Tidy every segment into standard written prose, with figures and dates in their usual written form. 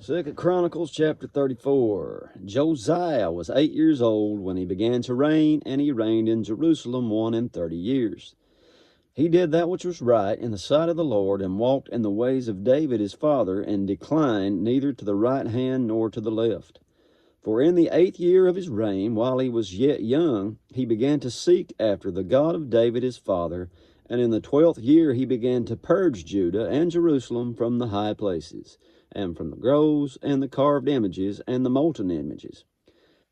Second Chronicles chapter 34. Josiah was 8 years old when he began to reign, and he reigned in Jerusalem 31 years. He did that which was right in the sight of the Lord, and walked in the ways of David his father, and declined neither to the right hand nor to the left. For in the 8th year of his reign, while he was yet young, he began to seek after the God of David his father, and in the 12th year he began to purge Judah and Jerusalem from the high places, and from the groves, and the carved images, and the molten images.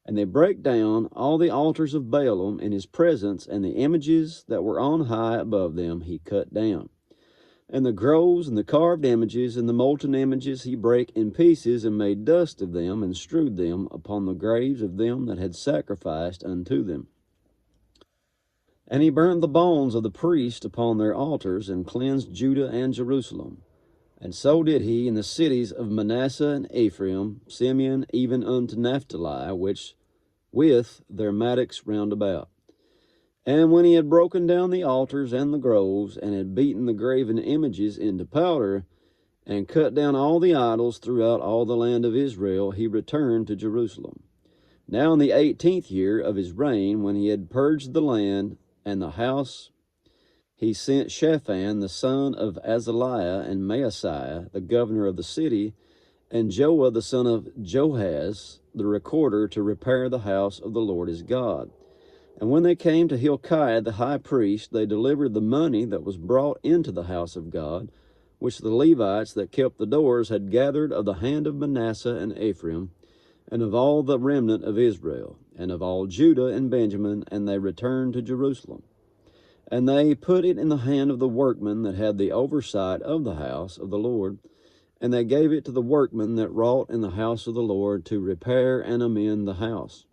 And they brake down all the altars of Baalim in his presence, and the images that were on high above them he cut down. And the groves, and the carved images, and the molten images he brake in pieces, and made dust of them, and strewed them upon the graves of them that had sacrificed unto them. And he burned the bones of the priests upon their altars, and cleansed Judah and Jerusalem. And so did he in the cities of Manasseh and Ephraim, Simeon, even unto Naphtali, which with their mattocks round about. And when he had broken down the altars and the groves, and had beaten the graven images into powder, and cut down all the idols throughout all the land of Israel, he returned to Jerusalem. Now in the 18th year of his reign, when he had purged the land and the house, he sent Shaphan the son of Azaliah, and Maaseiah the governor of the city, and Joah the son of Joahaz the recorder, to repair the house of the Lord his God. And when they came to Hilkiah the high priest, they delivered the money that was brought into the house of God, which the Levites that kept the doors had gathered of the hand of Manasseh and Ephraim, and of all the remnant of Israel, and of all Judah and Benjamin, and they returned to Jerusalem. And they put it in the hand of the workmen that had the oversight of the house of the Lord, and they gave it to the workmen that wrought in the house of the Lord to repair and amend the house.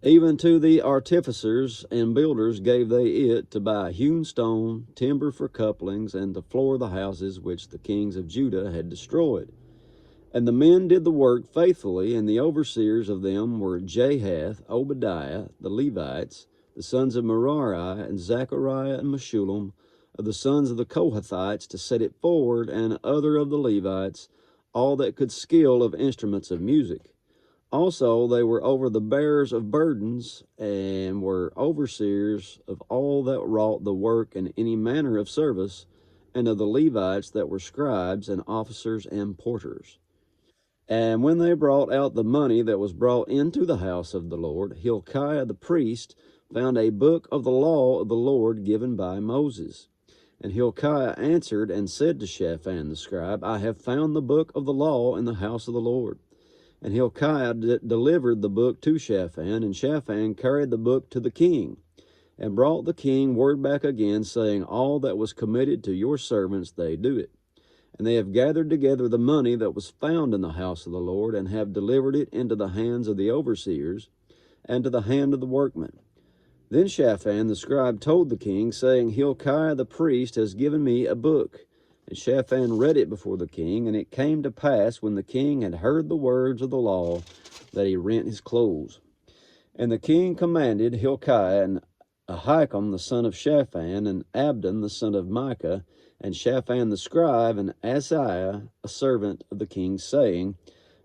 Even to the artificers and builders gave they it to buy hewn stone, timber for couplings, and to floor the houses which the kings of Judah had destroyed. And the men did the work faithfully, and the overseers of them were Jahath, Obadiah, the Levites, the sons of Merari, and Zechariah and Meshullam, of the sons of the Kohathites, to set it forward, and other of the Levites, all that could skill of instruments of music. Also they were over the bearers of burdens, and were overseers of all that wrought the work in any manner of service, and of the Levites that were scribes and officers and porters. And when they brought out the money that was brought into the house of the Lord, Hilkiah the priest found a book of the law of the Lord given by Moses. And Hilkiah answered and said to Shaphan the scribe, I have found the book of the law in the house of the Lord. And Hilkiah delivered the book to Shaphan, and Shaphan carried the book to the king, and brought the king word back again, saying, All that was committed to your servants they do it. And they have gathered together the money that was found in the house of the Lord, and have delivered it into the hands of the overseers, and to the hand of the workmen. Then Shaphan the scribe told the king, saying, Hilkiah the priest has given me a book. And Shaphan read it before the king, and it came to pass, when the king had heard the words of the law, that he rent his clothes. And the king commanded Hilkiah, and Ahikam the son of Shaphan, and Abdon the son of Micah, and Shaphan the scribe, and Asaiah, a servant of the king, saying,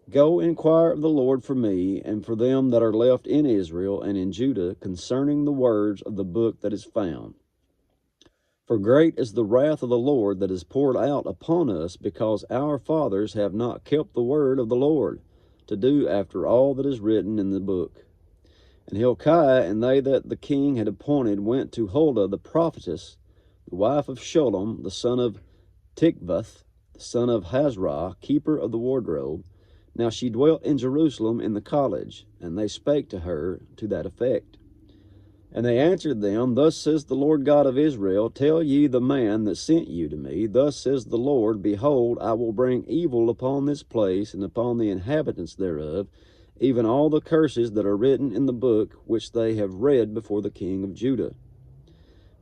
Go inquire of the Lord for me, and for them that are left in Israel and in Judah, concerning the words of the book that is found. For great is the wrath of the Lord that is poured out upon us, because our fathers have not kept the word of the Lord, to do after all that is written in the book. And Hilkiah and they that the king had appointed went to Huldah the prophetess, the wife of Shallum, the son of Tikvath, the son of Hazrah, keeper of the wardrobe. Now she dwelt in Jerusalem in the college, and they spake to her to that effect. And they answered them, Thus says the Lord God of Israel, Tell ye the man that sent you to me, Thus says the Lord, Behold, I will bring evil upon this place, and upon the inhabitants thereof, even all the curses that are written in the book which they have read before the king of Judah.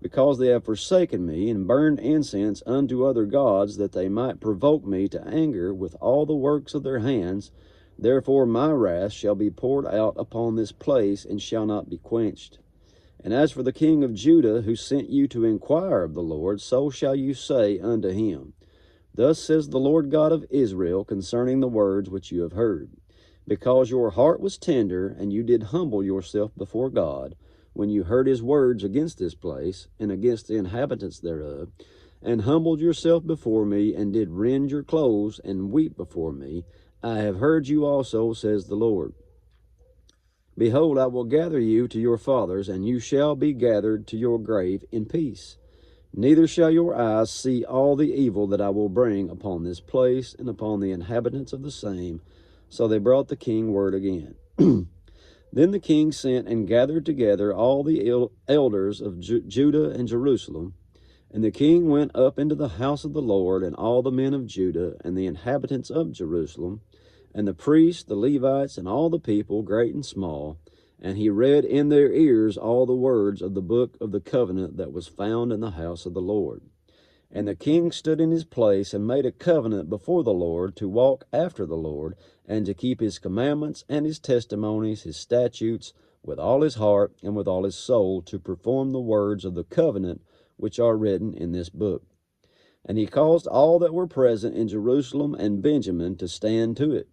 Because they have forsaken me, and burned incense unto other gods, that they might provoke me to anger with all the works of their hands, therefore my wrath shall be poured out upon this place, and shall not be quenched. And as for the king of Judah, who sent you to inquire of the Lord, so shall you say unto him, Thus says the Lord God of Israel concerning the words which you have heard. Because your heart was tender, and you did humble yourself before God, when you heard his words against this place, and against the inhabitants thereof, and humbled yourself before me, and did rend your clothes, and weep before me, I have heard you also, says the Lord. Behold, I will gather you to your fathers, and you shall be gathered to your grave in peace. Neither shall your eyes see all the evil that I will bring upon this place and upon the inhabitants of the same. So they brought the king word again. Then the king sent and gathered together all the elders of Judah and Jerusalem. And the king went up into the house of the Lord, and all the men of Judah and the inhabitants of Jerusalem, and the priests, the Levites, and all the people, great and small. And he read in their ears all the words of the book of the covenant that was found in the house of the Lord. And the king stood in his place and made a covenant before the Lord to walk after the Lord, and to keep his commandments and his testimonies, his statutes, with all his heart and with all his soul, to perform the words of the covenant which are written in this book. And he caused all that were present in Jerusalem and Benjamin to stand to it.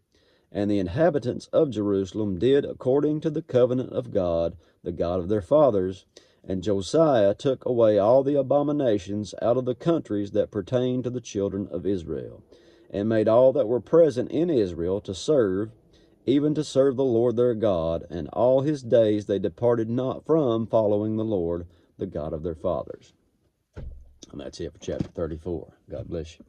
And the inhabitants of Jerusalem did according to the covenant of God, the God of their fathers. And Josiah took away all the abominations out of the countries that pertained to the children of Israel, and made all that were present in Israel to serve, even to serve the Lord their God. And all his days they departed not from following the Lord, the God of their fathers. And that's it for chapter 34. God bless you.